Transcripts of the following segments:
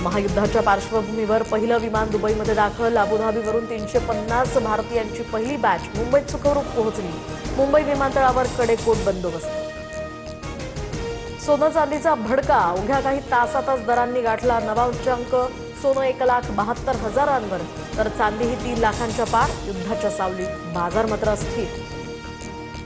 महायुद्धाच्या पार्श्वभूमीवर पहिलं विमान दुबईमध्ये दाखल. अबुधाबीवरून 350 भारतीयांची पहिली बॅच मुंबईत सुखरूप पोहोचली. मुंबई विमानतळावर कडेकोट बंदोबस्त. सोनं चांदीचा भडका. अवघ्या काही तासातच दरांनी गाठला नवा उच्चांक. सोनं 1,72,000 तर चांदीही 3 लाखांच्या पार. युद्धाच्या सावलीत बाजार मात्र अस्थिर.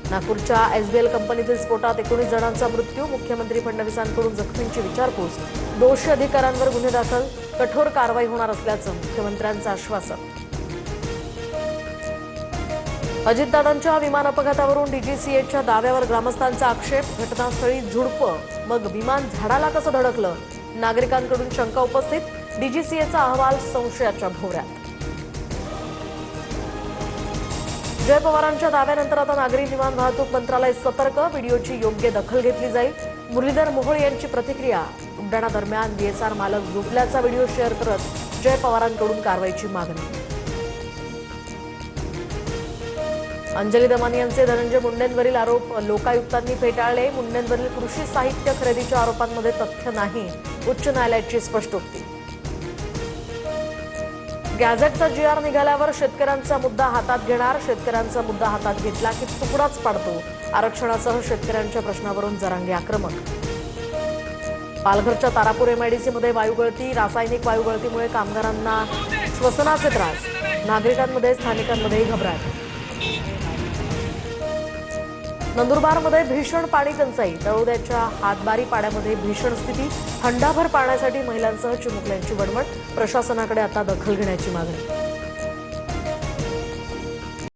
नागपूरच्या एसबीएल कंपनीतील स्फोटात 19 जणांचा मृत्यू. मुख्यमंत्री फडणवीसांकडून जखमींची विचारपूस. दोषी अधिकाऱ्यांवर गुन्हे दाखल. कठोर कारवाई होणार असल्याचं मुख्यमंत्र्यांचं आश्वासन. अजितदादांच्या विमान अपघातावरून डीजीसीएच्या दाव्यावर ग्रामस्थांचा आक्षेप. घटनास्थळी झुडपं, मग विमान झाडाला कसं धडकलं? नागरिकांकडून शंका उपस्थित. डीजीसीएचा अहवाल संशयाच्या भोवऱ्यात. जय पवारांच्या दाव्यानंतर आता नागरी विमान वाहतूक मंत्रालय सतर्क. व्हिडिओची योग्य दखल घेतली जाईल. मुरलीधर मोहोळ यांची प्रतिक्रिया. उड्डाणादरम्यान बीएसआर मालक झोपल्याचा व्हिडिओ शेअर करत जय पवारांकडून कारवाईची मागणी. अंजली दमानी यांचे धनंजय मुंडेंवरील आरोप लोकायुक्तांनी फेटाळले. मुंडेंवरील कृषी साहित्य खरेदीच्या आरोपांमध्ये तथ्य नाही. उच्च न्यायालयाची स्पष्टोक्ती. गॅझेटचा जीआर निघाल्यावर शेतकऱ्यांचा मुद्दा हातात घेणार. शेतकऱ्यांचा मुद्दा हातात घेतला की तुकडाच पाडतो. आरक्षणासह शेतकऱ्यांच्या प्रश्नावरून जरांगे आक्रमक. पालघरच्या तारापूर एमआयडीसीमध्ये वायुगळती. रासायनिक वायुगळतीमुळे कामगारांना श्वसनाचे त्रास. नागरिकांमध्ये स्थानिकांमध्येही घबराट. नंदुरबारमध्ये भीषण पाणी टंचाई. तळोद्याच्या हातबारी पाड्यामध्ये भीषण स्थिती. हंडाभर पाण्यासाठी महिलांसह चिमुकल्यांची वणवण. प्रशासनाकडे आता दखल घेण्याची मागणी.